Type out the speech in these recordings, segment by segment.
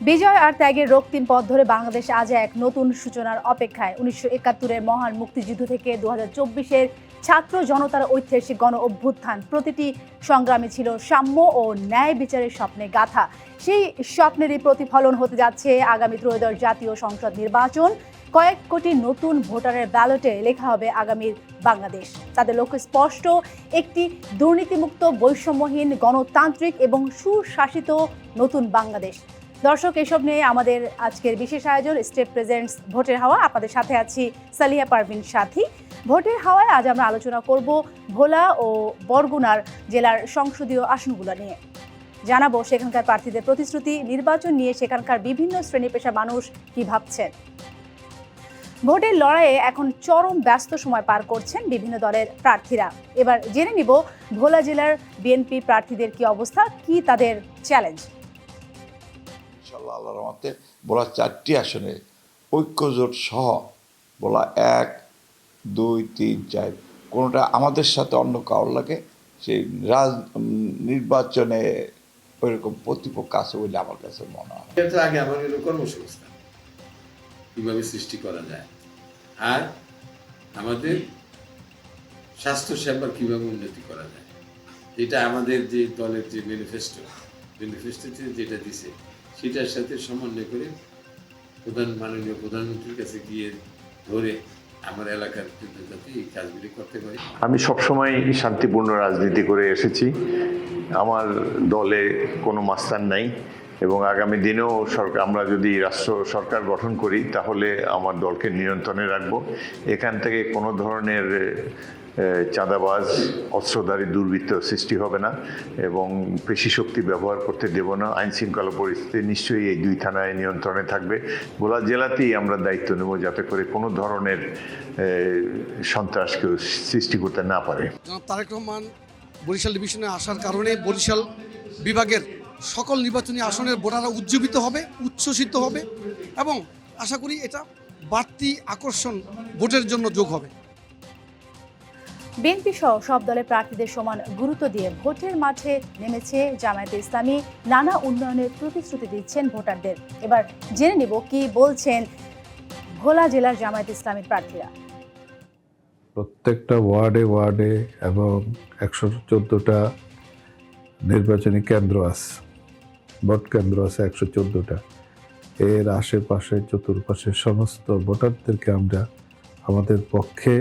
বিজয় আর ত্যাগের রক্তিম পথ ধরে বাংলাদেশ আজ এক নতুন সূচনার অপেক্ষায়। 1971-এর মহান মুক্তিযুদ্ধ থেকে 2024-এর ছাত্র জনতার ঐতিহাসিক গণ অভ্যুত্থান, প্রতিটি সংগ্রামে ছিল সাম্য ও ন্যায় বিচারের স্বপ্নে গাথা। সেই স্বপ্নেরই প্রতিফলন হতে যাচ্ছে আগামী ত্রয়োদশ জাতীয় সংসদ নির্বাচন। কয়েক কোটি নতুন ভোটারের ব্যালটে লেখা হবে আগামীর বাংলাদেশ। তাদের লক্ষ্য স্পষ্ট, একটি দুর্নীতিমুক্ত, বৈষম্যহীন, গণতান্ত্রিক এবং সুশাসিত নতুন বাংলাদেশ। দর্শক, এসব নিয়ে আমাদের আজকের বিশেষ আয়োজন স্টেট প্রেজেন্টস ভোটের হাওয়া। আপনাদের সাথে আছি সালিহা পারভিন সাথী। ভোটের হাওয়ায় আজ আমরা আলোচনা করব ভোলা ও বরগুনার জেলার সংসদীয় আসনগুলো নিয়ে। জানাবো সেখানকার প্রার্থীদের প্রতিশ্রুতি, নির্বাচন নিয়ে সেখানকার বিভিন্ন শ্রেণী পেশা মানুষ কি ভাবছেন। ভোটের লড়াইয়ে এখন চরম ব্যস্ত সময় পার করছেন বিভিন্ন দলের প্রার্থীরা। এবার জেনে নিব ভোলা জেলার বিএনপি প্রার্থীদের কি অবস্থা, কি তাদের চ্যালেঞ্জ। ইনশাআল্লাহ আল্লাহর রহমতে ভোলা 4টি আসনে ঐক্যজোট সহ ভোলা 1, 2, 3, 4 কোনোটা আমাদের সাথে অন্য কারোর লাগে সেই নির্বাচনে ওইরকম প্রতিপক্ষ আছে বলে আমার কাছে মনে হয়। আগে আমার হলো কর্মসংস্থান কিভাবে সৃষ্টি করা যায়, আর আমাদের স্বাস্থ্য সেবার কিভাবে উন্নতি করা যায়, এটা আমাদের যে দলের যে ম্যানিফেস্টোতে যেটা দিছে সেটার সাথে সমন্বয় করে মাননীয় প্রধানমন্ত্রীর কাছে গিয়ে ধরে আমার এলাকার যাতে এই কাজগুলি করতে পারি। আমি সবসময় শান্তিপূর্ণ রাজনীতি করে এসেছি। আমার দলে কোনো মাস্তান নাই এবং আগামী দিনেও আমরা যদি রাষ্ট্র সরকার গঠন করি তাহলে আমার দলকে নিয়ন্ত্রণে রাখবো। এখান থেকে কোনো ধরনের চাঁদাবাজ, অস্ত্রধারী দুর্বৃত্ত সৃষ্টি হবে না এবং পেশি শক্তি ব্যবহার করতে দেব না। আইন শৃঙ্খলা পরিস্থিতি নিশ্চয়ই এই 2 থানায় নিয়ন্ত্রণে থাকবে। ভোলা জেলাতেই আমরা দায়িত্ব নেব যাতে করে কোনো ধরনের সন্ত্রাসকে সৃষ্টি করতে না পারে। জনাব তারেক রহমান বরিশাল ডিভিশনে আসার কারণে বরিশাল বিভাগের সকল নির্বাচনী আসনের ভোটাররা উজ্জীবিত হবে, উচ্ছ্বসিত হবে এবং আশা করি এটা বাড়তি আকর্ষণ ভোটের জন্য যোগ হবে। বিএনপি সহ সব দলের প্রার্থীদের সমান গুরুত্ব দিয়ে ভোটের মাঠে নেমেছে জামায়াতে ইসলামী। নানা উন্নয়নের প্রতিশ্রুতি দিচ্ছেন ভোটারদের। এবার জেনে নিব কি বলছেন ভোলা জেলার জামায়াতে ইসলামীর প্রার্থীরা। প্রত্যেকটা ওয়ার্ডে এবং 114টা নির্বাচনী কেন্দ্র আছে, ভোট কেন্দ্র আছে 114টা। এর আশেপাশে চতুর্পাশে সমস্ত ভোটারদেরকে আমরা আমাদের পক্ষে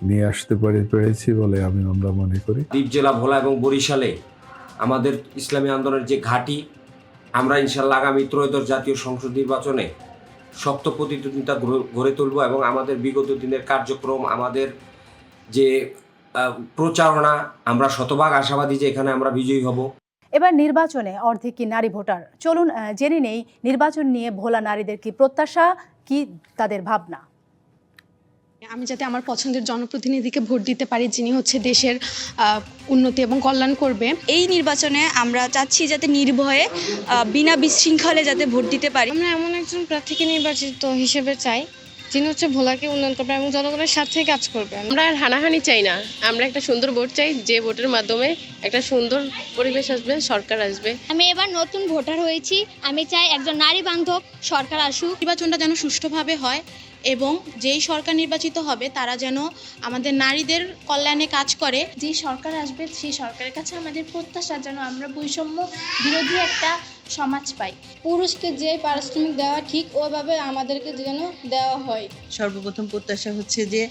নিয়ে আসতে পেরেছি বলে আমরা মনে করি। দ্বীপ জেলা ভোলা এবং বরিশালে আমাদের ইসলামী আন্দোলনের যে ঘাঁটি, আমরা ইনশাল্লাহ আগামী ত্রয়োদশ জাতীয় সংসদ নির্বাচনে শক্ত প্রতিদ্বন্দ্বিতা গড়ে তুলব এবং আমাদের বিগত দিনের কার্যক্রম, আমাদের যে প্রচারণা, আমরা শতভাগ আশাবাদী যে এখানে আমরা বিজয়ী হব। এবার নির্বাচনে অর্ধেক কি নারী ভোটার। চলুন জেনে নেই নির্বাচন নিয়ে ভোলা নারীদের কি প্রত্যাশা, কি তাদের ভাবনা। আমি যাতে আমার পছন্দের জনপ্রতিনিধিকে ভোট দিতে পারি যিনি হচ্ছে দেশের উন্নতি এবং কল্যাণ করবে। এই নির্বাচনে আমরা চাচ্ছি যাতে নির্ভয়ে বিনা বিশৃঙ্খলে যাতে ভোট দিতে পারি। আমরা এমন একজন প্রার্থীকে নির্বাচিত হিসেবে চাই যিনি হচ্ছে ভোলাকে উন্নয়ন করবে এবং জনগণের সাথে কাজ করবে। আমরা আর হানাহানি চাই না, আমরা একটা সুন্দর ভোট চাই, যে ভোটের মাধ্যমে একটা সুন্দর পরিবেশ আসবে, সরকার আসবে। আমি এবার নতুন ভোটার হয়েছি, আমি চাই একজন নারী বান্ধব সরকার আসুক। নির্বাচনটা যেন সুষ্ঠুভাবে হয় এবং যেই সরকার নির্বাচিত হবে তারা যেন আমাদের নারীদের কল্যাণে কাজ করে। যেই সরকার আসবে সেই সরকারের কাছে আমাদের প্রত্যাশা যেন আমরা বৈষম্য বিরোধী একটা সমাজ পাই। পুরুষকে যে পারিশ্রমিক দেওয়া ঠিক ওইভাবে আমাদেরকে যেন দেওয়া হয়। সর্বপ্রথম প্রত্যাশা হচ্ছে যে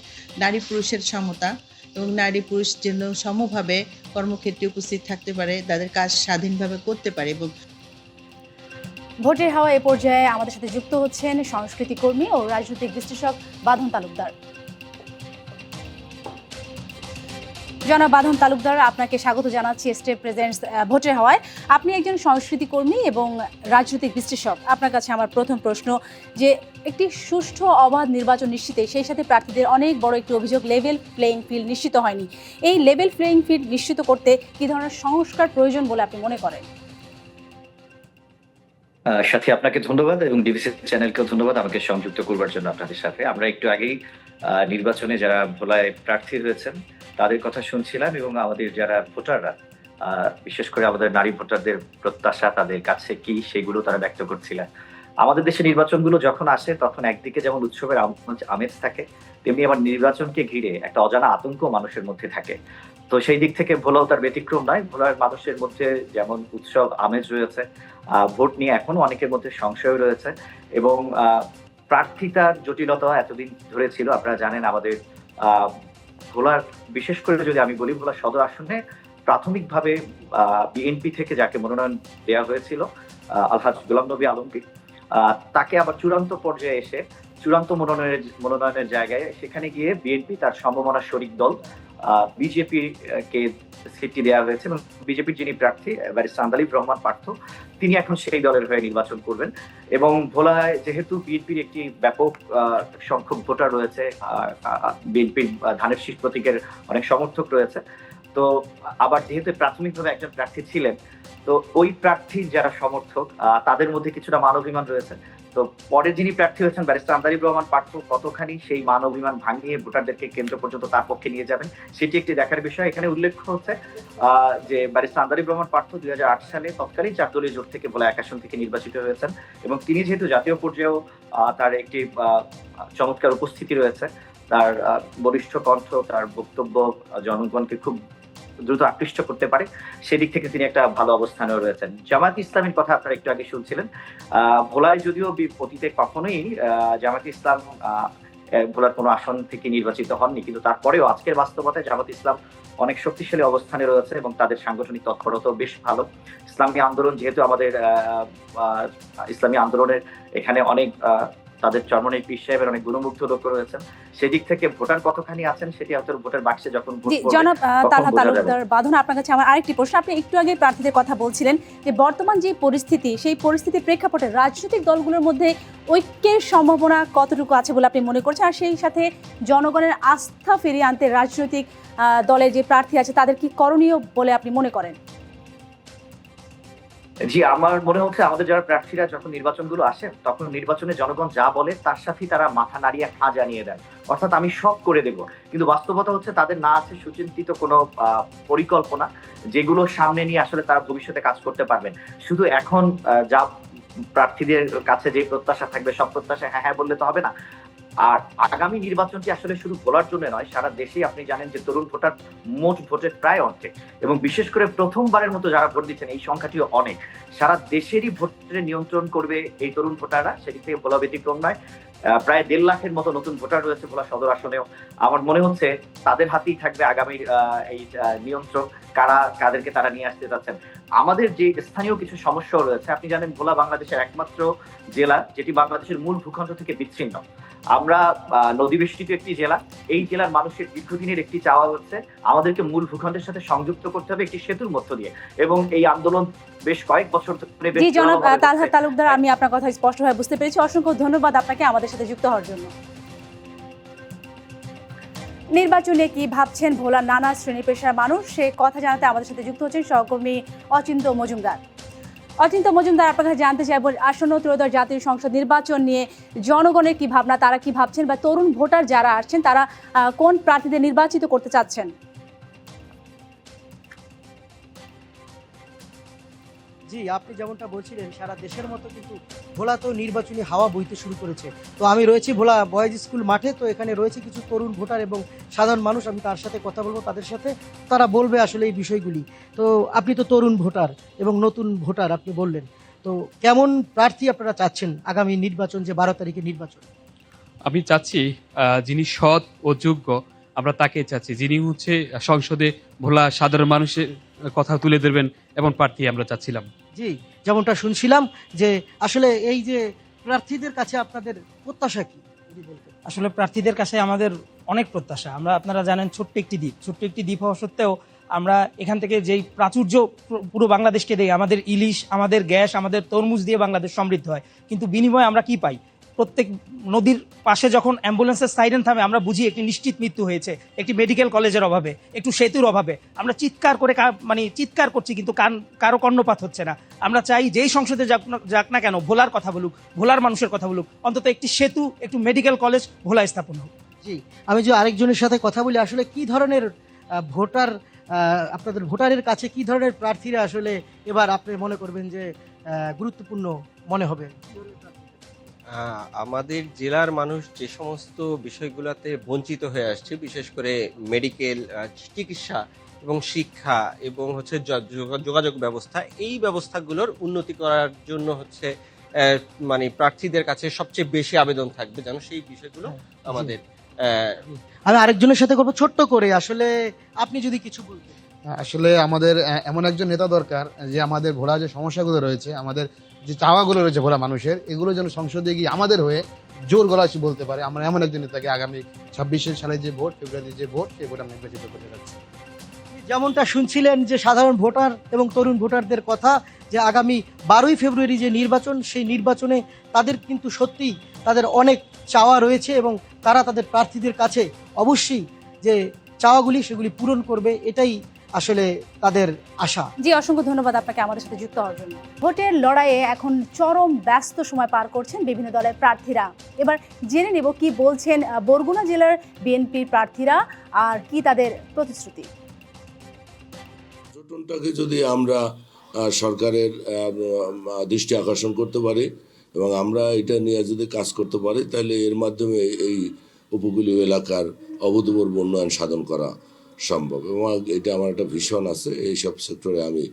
নারী পুরুষের সমতা এবং নারী পুরুষ যেন সমভাবে কর্মক্ষেত্রে উপস্থিত থাকতে পারে, তাদের কাজ স্বাধীনভাবে করতে পারে। এবং ভোটের হাওয়া এ পর্যায়ে আমাদের সাথে যুক্ত হচ্ছেন সংস্কৃতি কর্মী ও রাজনৈতিক বিশ্লেষক বাঁধন তালুকদার। জনাব বাঁধন তালুকদার, আপনাকে স্বাগত জানাচ্ছি স্টেট প্রেজেন্টস ভোটের হাওয়ায়। আপনি একজন সংস্কৃতি কর্মী এবং রাজনৈতিক বিশ্লেষক। আপনার কাছে আমার প্রথম প্রশ্ন যে একটি সুষ্ঠু অবাধ নির্বাচন নিশ্চিতে সেই সাথে প্রার্থীদের অনেক বড় একটি অভিযোগ লেভেল প্লেইং ফিল্ড নিশ্চিত হয়নি। এই লেভেল প্লেইং ফিল্ড নিশ্চিত করতে কি ধরনের সংস্কার প্রয়োজন বলে আপনি মনে করেন? সাথী, আপনাকে ধন্যবাদ এবং ডিবিসি চ্যানেলকেও ধন্যবাদ আমাকে সংযুক্ত করবার জন্য আপনাদের সাথে। আমরা একটু আগেই নির্বাচনে যারা ভোলায় প্রার্থী হয়েছেন তাদের কথা শুনছিলাম এবং আমাদের যারা ভোটাররা বিশেষ করে আমাদের নারী ভোটারদের প্রত্যাশা তাদের কাছে কি সেগুলো তারা ব্যক্ত করছিলেন। আমাদের দেশে নির্বাচনগুলো যখন আসে তখন একদিকে যেমন উৎসবের আমেজ থাকে, তেমনি আবার নির্বাচনকে ঘিরে একটা অজানা আতঙ্ক মানুষের মধ্যে থাকে। তো সেই দিক থেকে ভোলাও তার ব্যতিক্রম নয়। ভোলার মানুষের মধ্যে যেমন উৎসব আমেজ রয়েছে, ভোট নিয়ে এখনো অনেকের মধ্যে সংশয় রয়েছে এবং প্রার্থিতার জটিলতা এতদিন ধরে ছিল। আপনারা জানেন আমাদের ভোলার, বিশেষ করে যদি আমি বলি, ভোলা সদর আসনে প্রাথমিকভাবে বিএনপি থেকে যাকে মনোনয়ন দেওয়া হয়েছিল আলহাজ গোলাম নবী আলমগীর, তাকে আবার চূড়ান্ত পর্যায়ে এসে চূড়ান্ত মনোনয়নের জায়গায় সেখানে গিয়ে বিএনপি তার সম্ভাবনার শরিক দল বিজেপি কে সিটটি দেওয়া হয়েছে এবং বিজেপির যিনি প্রার্থী ব্যারিস্টার আন্দালিব রহমান পার্থ, তিনি এখন সেই দলের হয়ে নির্বাচন করবেন। এবং ভোলায় যেহেতু বিএনপির একটি ব্যাপক সংখ্যক ভোটার রয়েছে, বিএনপির ধানের শীষ প্রতীকের অনেক সমর্থক রয়েছে, তো আবার যেহেতু প্রাথমিকভাবে একজন প্রার্থী ছিলেন, তো ওই প্রার্থীর যারা সমর্থক তাদের মধ্যে কিছুটা মান অভিমান রয়েছে। তো পরে যিনি প্রার্থী হয়েছেন ব্যারিস্টার আন্দালিব রহমান পার্থ কতখানি সেই মান অভিমান ভাঙিয়ে ভোটারদেরকে কেন্দ্র পর্যন্ত তার পক্ষে নিয়ে যাবেন সেটি একটি দেখার বিষয়। এখানে উল্লেখ হচ্ছে যে ব্যারিস্টার আন্দালিব রহমান পার্থ 2008 সালে তৎকালীন 4 দলীয় জোট থেকে ভোলা 1 আসন থেকে নির্বাচিত হয়েছেন এবং তিনি যেহেতু জাতীয় পর্যায়েও তার একটি চমৎকার উপস্থিতি রয়েছে, তার বলিষ্ঠ কণ্ঠ, তার বক্তব্য জনগণকে খুব দ্রুত আকৃষ্ট করতে পারে, সেদিক থেকে তিনি একটা ভালো অবস্থানেও রয়েছেন। জামায়াত ইসলামের কথা আপনারা একটু আগে শুনছিলেন। ভোলায় যদিও অতীতে কখনোই জামায়াত ইসলাম ভোলার কোনো আসন থেকে নির্বাচিত হননি, কিন্তু তারপরেও আজকের বাস্তবতায় জামায়াত ইসলাম অনেক শক্তিশালী অবস্থানে রয়েছে এবং তাদের সাংগঠনিক তৎপরতাও বেশ ভালো। ইসলামী আন্দোলন, যেহেতু আমাদের ইসলামী আন্দোলনের এখানে অনেক তাদের চরমনাই পীর সাহেবের অনেক গুণমুগ্ধ লোক রয়েছেন, সেদিক থেকে ভোটার কতখানি আছেন সেটি হয়তো ভোটার বাক্সে যখন ভোট করবে জনাব তালহা তখন বোঝা যাবে। তালুকদার বাঁধন, আপনার কাছে আমার আরেকটি প্রশ্ন। আপনি একটু আগে প্রার্থীদের কথা বলছিলেন যে বর্তমান যে পরিস্থিতি, সেই পরিস্থিতির প্রেক্ষাপটে রাজনৈতিক দলগুলোর মধ্যে ঐক্যের সম্ভাবনা কতটুকু আছে বলে আপনি মনে করছেন, আর সেই সাথে জনগণের আস্থা ফিরিয়ে আনতে রাজনৈতিক দলের যে প্রার্থী আছে তাদের কি করণীয় বলে আপনি মনে করেন? জি, আমার মনে হচ্ছে আমাদের যারা প্রার্থীরা যখন নির্বাচনগুলো আসে তখন নির্বাচনে জনগণ যা বলে তার সাথে তারা মাথা নাড়িয়ে খা জানিয়ে দেন, অর্থাৎ আমি সব করে দেব। কিন্তু বাস্তবতা হচ্ছে তাদের না আছে সুচিন্তিত কোনো পরিকল্পনা, যেগুলো সামনে নিয়ে আসলে তারা ভবিষ্যতে কাজ করতে পারবেন। শুধু এখন যা প্রার্থীদের কাছে যে প্রত্যাশা থাকবে সব প্রত্যাশা হ্যাঁ হ্যাঁ বললে তো হবে না। আর আগামী নির্বাচনটি আসলে শুধু ভোলার জন্য নয়, সারা দেশেই আপনি জানেন যে তরুণ ভোটার মোট ভোটের প্রায় অর্ধেক, এবং বিশেষ করে প্রথমবারের মতো যারা ভোট দিচ্ছেন এই সংখ্যাটিও অনেক। সারা দেশেরই ভোটের নিয়ন্ত্রণ করবে এই তরুণ ভোটাররা, সেদিক থেকে ভোলা ব্যতিক্রম নয়। প্রায় 1.5 লাখের মতো নতুন ভোটার রয়েছে ভোলা সদর আসনেও। আমার মনে হচ্ছে তাদের হাতেই থাকবে আগামীর এই নিয়ন্ত্রণ, কাদেরকে তারা নিয়ে আসতে যাচ্ছেন। আমাদের যে স্থানীয় কিছু সমস্যাও রয়েছে, আপনি জানেন ভোলা বাংলাদেশের একমাত্র জেলা যেটি বাংলাদেশের মূল ভূখণ্ড থেকে বিচ্ছিন্ন। আমরা নদী বেষ্টিত একটি জেলা, এই জেলার মানুষের দীর্ঘদিনের একটি চাওয়া হচ্ছে আমাদেরকে মূল ভূখণ্ডের সাথে সংযুক্ত করতে হবে একটি সেতুর মধ্য দিয়ে, এবং এই আন্দোলন বেশ কয়েক বছর ধরে। জি জনাব তালহা তালুকদার, আমি আপনার কথা স্পষ্টভাবে বুঝতে পেরেছি। অসংখ্য ধন্যবাদ আপনাকে আমাদের সাথে যুক্ত হওয়ার জন্য। নির্বাচনে কি ভাবছেন ভোলার নানা শ্রেণী পেশার মানুষ, সে কথা জানাতে আমাদের সাথে যুক্ত হচ্ছেন সহকর্মী অচিন্ত মজুমদার। অচিন্ত মজুমদার, আপনার কাছে জানতে চাইব আসন্ন ত্রয়োদশ জাতীয় সংসদ নির্বাচন নিয়ে জনগণের কি ভাবনা, তারা কি ভাবছেন, বা তরুণ ভোটার যারা আসছেন তারা কোন প্রার্থীদের নির্বাচিত করতে চাচ্ছেন? জি, আপনি যেমনটা বলছিলেন সারা দেশের মতো কিন্তু ভোলাতেও নির্বাচনী হাওয়া বইতে শুরু করেছে। তো আমি রয়েছি ভোলা বয়েজ স্কুল মাঠে, তো এখানে রয়েছে কিছু তরুণ ভোটার এবং সাধারণ মানুষ। আমি তার সাথে কথা বলবো, তাদের সাথে তারা বলবে আসলে এই বিষয়গুলি। তো আপনি তো তরুণ ভোটার এবং নতুন ভোটার আপনি বললেন, তো কেমন প্রার্থী আপনারা চাচ্ছেন আগামী নির্বাচন, যে 12 তারিখে নির্বাচন? আমি চাচ্ছি যিনি সৎ ও যোগ্য, আমরা তাকে চাচ্ছি, যিনি হচ্ছে সংসদে ভোলা সাধারণ মানুষের কথা তুলে ধরবেন এমন প্রার্থী আমরা চাচ্ছিলাম। জি, যেমনটা শুনছিলাম যে আসলে এই যে প্রার্থীদের কাছে আপনাদের প্রত্যাশা কি যদি বলতেন? আসলে প্রার্থীদের কাছে আমাদের অনেক প্রত্যাশা। আমরা, আপনারা জানেন, ছোট্ট একটি দ্বীপ হওয়া সত্ত্বেও আমরা এখান থেকে যেই প্রাচুর্য পুরো বাংলাদেশকে দেই, আমাদের ইলিশ, আমাদের গ্যাস, আমাদের তরমুজ দিয়ে বাংলাদেশ সমৃদ্ধ হয়, কিন্তু বিনিময়ে আমরা কি পাই? প্রত্যেক নদীর পাশে যখন অ্যাম্বুলেন্সের সাইরেন থামে আমরা বুঝি একটি নিশ্চিত মৃত্যু হয়েছে, একটি মেডিকেল কলেজের অভাবে, একটু সেতুর অভাবে। আমরা চিৎকার করছি, কিন্তু কারো কর্ণপাত হচ্ছে না। আমরা চাই যেই সংসদে যাক না কেন ভোলার কথা বলুক, ভোলার মানুষের কথা বলুক, অন্তত একটি সেতু, একটু মেডিকেল কলেজ ভোলায় স্থাপন হোক। জি, আমি যে আরেকজনের সাথে কথা বলি, আসলে কি ধরনের ভোটার আপনাদের ভোটারের কাছে কি ধরনের প্রার্থীরা আসলে এবার আপনি মনে করবেন যে গুরুত্বপূর্ণ মনে হবে? আমাদের জেলার মানুষ যে সমস্ত বিষয়গুলোতে বঞ্চিত হয়ে আসছে, বিশেষ করে মেডিকেল, চিকিৎসা এবং শিক্ষা এবং হচ্ছে যোগাযোগ ব্যবস্থা, এই ব্যবস্থাগুলোর উন্নতি করার জন্য হচ্ছে মানে প্রার্থীদের কাছে সবচেয়ে বেশি আবেদন থাকবে যেন সেই বিষয়গুলো আমাদের। আমি আরেকজনের সাথে করবো ছোট্ট করে, আসলে আপনি যদি কিছু বলতেন। আসলে আমাদের এমন একজন নেতা দরকার যে আমাদের ভোলা যে সমস্যাগুলো রয়েছে, আমাদের যে চাওয়াগুলো রয়েছে ভোলা মানুষের, এগুলো যেন সংসদে গিয়ে আমাদের হয়ে জোর গলায় বলতে পারে। আমরা এমন একজন নেতাকে আগামী 26 সালে যে ভোট, ফেব্রুয়ারির যে ভোট, সেই ভোট আমরা নির্বাচিত করতে যাচ্ছি। যেমনটা শুনছিলেন যে সাধারণ ভোটার এবং তরুণ ভোটারদের কথা, যে আগামী 12ই ফেব্রুয়ারি যে নির্বাচন, সেই নির্বাচনে তাদের কিন্তু সত্যিই তাদের অনেক চাওয়া রয়েছে এবং তারা তাদের প্রার্থীদের কাছে অবশ্যই যে চাওয়াগুলি সেগুলি পূরণ করবে, এটাই আসলে তাদের আশা। জি, অসংখ্য ধন্যবাদ আপনাকে আমাদের সাথে যুক্ত হওয়ার জন্য। ভোটের লড়াইয়ে এখন চরম ব্যস্ত সময় পার করছেন বিভিন্ন দলের প্রার্থীরা। এবার জেনে নেব কি বলছেন বরগুনা জেলার বিএনপির প্রার্থীরা আর কি তাদের প্রতিশ্রুতি। পর্যটনটাকে যদি আমরা সরকারের দৃষ্টি আকর্ষণ করতে পারি এবং আমরা এটা নিয়ে যদি কাজ করতে পারি, তাহলে এর মাধ্যমে এই উপকূলীয় এলাকার অভূতপূর্ব উন্নয়ন সাধন করা সম্ভব। এবং এটা আমার একটা ভীষণ আছে, এইসব সেক্টরে আমি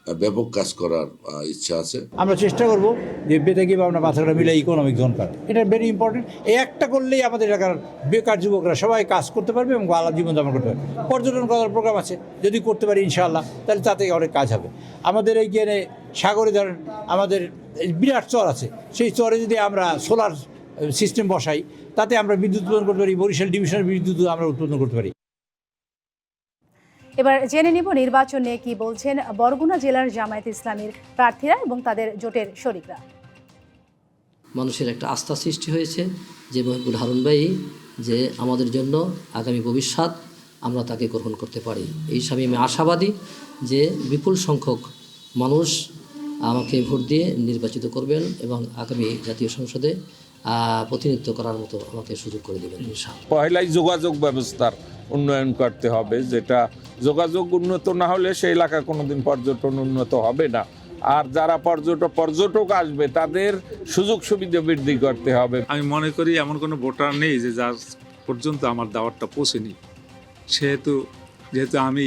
ব্যাপক কাজ করার ইচ্ছা আছে। আমরা চেষ্টা করব যে বেতাকি বা আমরা মাথাটা মিলে ইকোনমিক জোন করা, এটা ভেরি ইম্পর্টেন্ট। এই একটা করলেই আমাদের এলাকার বেকার যুবকরা সবাই কাজ করতে পারবে এবং ভালো জীবনযাপন করতে পারবে। পর্যটন করার প্রোগ্রাম আছে, যদি করতে পারি ইনশাআল্লাহ, তাহলে তাতে অনেক কাজ হবে। আমাদের এই গিয়ে সাগরে ধরেন আমাদের বিরাট চর আছে, সেই চরে যদি আমরা সোলার সিস্টেম বসাই, তাতে আমরা বিদ্যুৎ উৎপাদন করতে পারি, বরিশাল ডিভিশনের বিদ্যুৎ আমরা উৎপাদন করতে পারি। এবার জেনে নিব নির্বাচন নিয়ে কি বলছেন বরগুনা জেলার জামায়াত ইসলামীর প্রার্থীরা এবং তাদের জোটের শরিকরা। মানুষের একটা আস্থা সৃষ্টি হয়েছে যে মহিবুল হারুন ভাই যে আমাদের জন্য আগামী ভবিষ্যৎ আমরা তাকে গ্রহণ করতে পারি। এই হিসাবে আমি আশাবাদী যে বিপুল সংখ্যক মানুষ আমাকে ভোট দিয়ে নির্বাচিত করবেন এবং আগামী জাতীয় সংসদে প্রতিনিধিত্ব করার মতো আমাকে সুযোগ করে দেবেন ইনশাআল্লাহ। পহেলাই যোগাযোগ ব্যবস্থার উন্নয়ন করতে হবে, যেটা যোগাযোগ উন্নত না হলে সেই এলাকা কোনোদিন পর্যটন উন্নত হবে না। আর যারা পর্যটক আসবে তাদের সুযোগ সুবিধা বৃদ্ধি করতে হবে। আমি মনে করি এমন কোনো ভোটার নেই যে যার পর্যন্ত আমার দাওয়াতটা পৌঁছেনি। যেহেতু আমি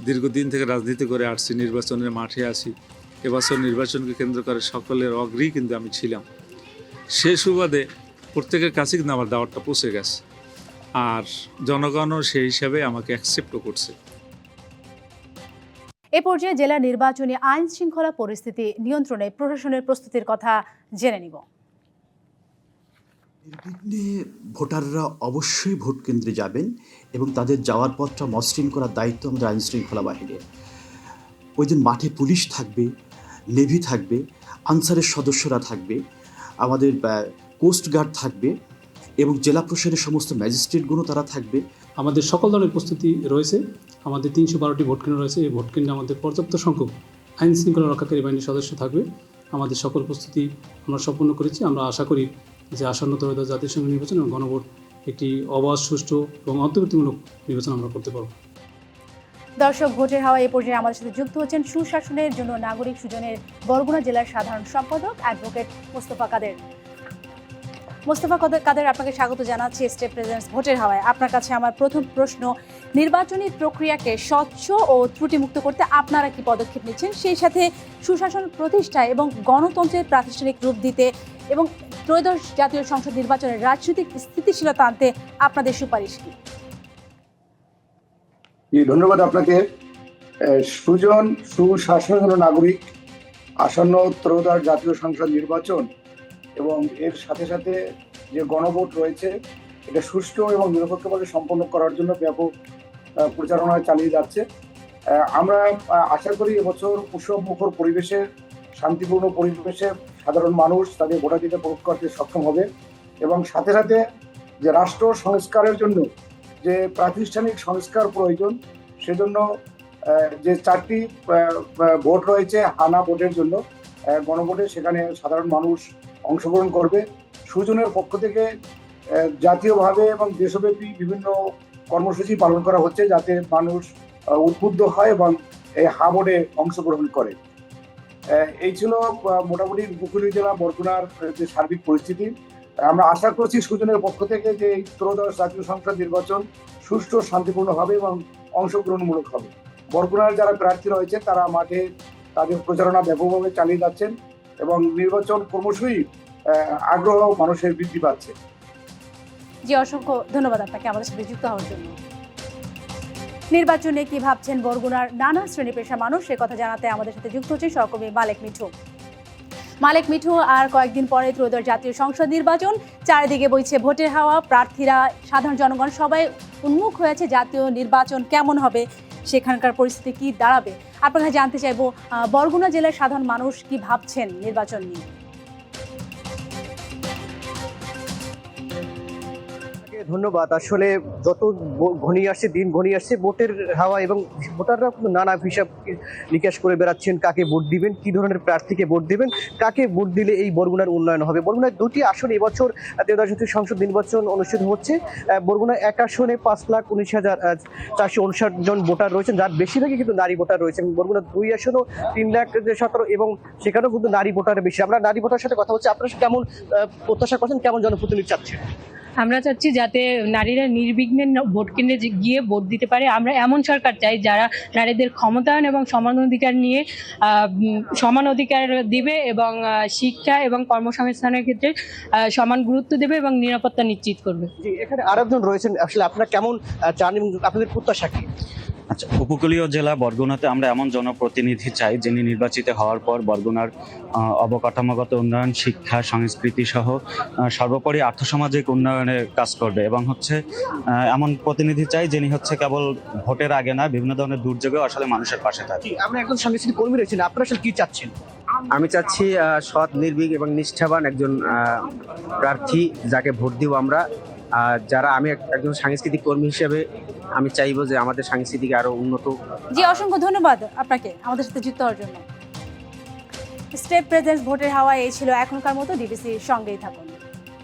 দীর্ঘদিন থেকে রাজনীতি করে আসছি, নির্বাচনের মাঠে আছি, এবছর নির্বাচনকে কেন্দ্র করে সকলের অগ্রেই কিন্তু আমি ছিলাম। সে সুবাদে প্রত্যেকের কাছে কিন্তু আমার দাওয়াতটা পৌঁছে গেছে, আর জনগণও সেই হিসাবে আমাকে অ্যাকসেপ্টও করছে। এ পর্যায়ে জেলা নির্বাচনী আইন শৃঙ্খলা পরিস্থিতি নিয়ন্ত্রণে প্রশাসনের প্রস্তুতির কথা জেনে নিব। নির্বিঘ্নে ভোটাররা অবশ্যই ভোট কেন্দ্রে যাবেন এবং তাদের যাওয়ার পথটা মসৃণ করার দায়িত্ব আমাদের আইন শৃঙ্খলা বাহিনীর। ওই দিন মাঠে পুলিশ থাকবে, নেভি থাকবে, আনসারের সদস্যরা থাকবে, আমাদের কোস্টগার্ড থাকবে এবং জেলা প্রশাসনের সমস্ত ম্যাজিস্ট্রেটগুলো তারা থাকবে। আমাদের সকল ধরনের প্রস্তুতি রয়েছে। আমাদের 312টি ভোটকেন্দ্র রয়েছে। এই ভোটকেন্দ্রে আমাদের পর্যাপ্ত সংখ্যক আইন শৃঙ্খলা রক্ষাকারী বাহিনীর সদস্য থাকবে। আমাদের সকল প্রস্তুতি আমরা সম্পূর্ণ করেছি। আমরা আশা করি যে আসন্ন ত্রয়োদশ জাতীয় সংসদ নির্বাচন এবং গণভোট একটি অবাধ, সুষ্ঠু এবং অন্তর্বর্তীমূলক নির্বাচন আমরা করতে পারব। দর্শক, ভোটের হাওয়া এ পর্যায়ে আমাদের সাথে যুক্ত হচ্ছেন সুশাসনের জন্য নাগরিক সুজনের বরগুনা জেলার সাধারণ সম্পাদক অ্যাডভোকেট মোস্তফা কাদের। মোস্তফা কাদের, আপনাকে স্বাগত জানাচ্ছি স্টেট প্রেজেন্স ভোটের হাওয়ায়। আপনার কাছে আমার প্রথম প্রশ্ন, নির্বাচনী প্রক্রিয়াকে স্বচ্ছ ও ত্রুটিমুক্ত করতে আপনারা কি পদক্ষেপ নিচ্ছেন, সেই সাথে সুশাসন প্রতিষ্ঠায় এবং গণতন্ত্রের প্রাতিষ্ঠানিক রূপ দিতে এবং ত্রয়োদশ জাতীয় সংসদ নির্বাচনের রাজনৈতিক স্থিতিশীলতা আনতে আপনাদের সুপারিশ কি? ধন্যবাদ আপনাকে। সুজন, সুশাসন নাগরিক, আসন্ন ত্রয়োদশ জাতীয় সংসদ নির্বাচন এবং এর সাথে সাথে যে গণভোট রয়েছে, এটা সুষ্ঠু এবং নিরপেক্ষভাবে সম্পন্ন করার জন্য ব্যাপক প্রচারণা চালিয়ে যাচ্ছে। আমরা আশা করি এবছর উৎসবমুখর পরিবেশে, শান্তিপূর্ণ পরিবেশে সাধারণ মানুষ তাদের ভোটাধিকার প্রয়োগ করতে সক্ষম হবে এবং সাথে সাথে যে রাষ্ট্র সংস্কারের জন্য যে প্রাতিষ্ঠানিক সংস্কার প্রয়োজন, সেজন্য যে 4টি ভোট রয়েছে হানা ভোটের জন্য গণভোটে, সেখানে সাধারণ মানুষ অংশগ্রহণ করবে। সুজনের পক্ষ থেকে জাতীয়ভাবে এবং দেশব্যাপী বিভিন্ন কর্মসূচি পালন করা হচ্ছে যাতে মানুষ উদ্বুদ্ধ হয় এবং এই হাবড়ে অংশগ্রহণ করে। এই ছিল মোটামুটি উপকূলীয় জেলা বরগুনার যে সার্বিক পরিস্থিতি। আমরা আশা করছি সুজনের পক্ষ থেকে যে এই ত্রয়োদশ জাতীয় সংসদ নির্বাচন সুষ্ঠু শান্তিপূর্ণ হবে এবং অংশগ্রহণমূলক হবে। বরগুনার যারা প্রার্থী রয়েছে তারা মাঠে তাদের প্রচারণা ব্যাপকভাবে চালিয়ে যাচ্ছেন এবং নির্বাচন ক্রমশই আগ্রহ মানুষের বৃদ্ধি পাচ্ছে। জি, অসংখ্য ধন্যবাদ আপনাকে আমাদের সাথে যুক্ত হওয়ার জন্য। নির্বাচনে কি ভাবছেন বরগুনার নানা শ্রেণী পেশা মানুষ, সে কথা জানাতে আমাদের সাথে যুক্ত হচ্ছে সহকর্মী মালেক মিঠু। মালেক মিঠু, আর কয়েকদিন পরে ত্রয়োদশ জাতীয় সংসদ নির্বাচন, চারিদিকে বইছে ভোটের হাওয়া, প্রার্থীরা, সাধারণ জনগণ সবাই উন্মুখ হয়েছে জাতীয় নির্বাচন কেমন হবে, সেখানকার পরিস্থিতি কি দাঁড়াবে। আপনার কাছে জানতে চাইবো, বরগুনা জেলার সাধারণ মানুষ কি ভাবছেন নির্বাচন নিয়ে? ধন্যবাদ। আসলে যত ঘনিয়ে আসছে, দিন ঘনিয়ে আসছে, ভোটের হাওয়া এবং ভোটাররা নানা হিসাব নিকাশ করে বেড়াচ্ছেন কাকে ভোট দিবেন, কি ধরনের প্রার্থীকে ভোট দিবেন, কাকে ভোট দিলে এই বরগুনার উন্নয়ন হবে। বরগুনায় 2টি আসন এবছর ত্রয়োদশ জাতীয় সংসদ নির্বাচন অনুষ্ঠিত হচ্ছে। বরগুনায় 1 আসনে 5,19,459 জন ভোটার রয়েছেন, যার বেশিরভাগই কিন্তু নারী ভোটার রয়েছেন। বরগুনার 2 আসনও 3,17,000 এবং সেখানেও কিন্তু নারী ভোটার বেশি। আমরা নারী ভোটারের সাথে কথা বলছি, আপনারা কেমন প্রত্যাশা করছেন, কেমন জনপ্রতিনিধি চাচ্ছেন? আমরা চাচ্ছি যাতে নারীরা নির্বিঘ্নে ভোট কেন্দ্রে গিয়ে ভোট দিতে পারে। আমরা এমন সরকার চাই যারা নারীদের ক্ষমতায়ন এবং সমান অধিকার নিয়ে সমান অধিকার দিবে এবং শিক্ষা এবং কর্মসংস্থানের ক্ষেত্রে সমান গুরুত্ব দেবে এবং নিরাপত্তা নিশ্চিত করবে। জি, এখানে আরেকজন রয়েছেন, আসলে আপনারা কেমন চান এবং আপনাদের প্রত্যাশা কি? আচ্ছা, উপকূলীয় জেলা বরগুনাতে আমরা এমন জনপ্রতিনিধি চাই যিনি নির্বাচিত হওয়ার পর বরগুনার অবকাঠামোগত উন্নয়ন, শিক্ষা, সংস্কৃতি সহ সর্বোপরি আর্থসামাজিক উন্নয়নের কাজ করবে এবং এমন প্রতিনিধি চাই যিনি কেবল ভোটের আগে না, বিভিন্ন ধরনের দুর্যোগে আসলে মানুষের পাশে থাকে। আমরা একজন সাংস্কৃতিক কর্মী রয়েছেন, আপনারা আসলে কি চাচ্ছেন? আমি চাচ্ছি সৎ, নির্ভীক এবং নিষ্ঠাবান একজন প্রার্থী যাকে ভোট দিব আমরা। যারা আমি একজন সাংস্কৃতিক কর্মী হিসেবে আমি চাইবো যে আমাদের সংস্কৃতিক আরো উন্নত। জি, অসংখ্য ধন্যবাদ আপনাকে আমাদের সাথে যুক্ত হওয়ার জন্য। স্টেট প্রেজেন্স ভোটের হাওয়া এই ছিল এখনকার মতো। ডিবিসির সঙ্গেই থাকুন।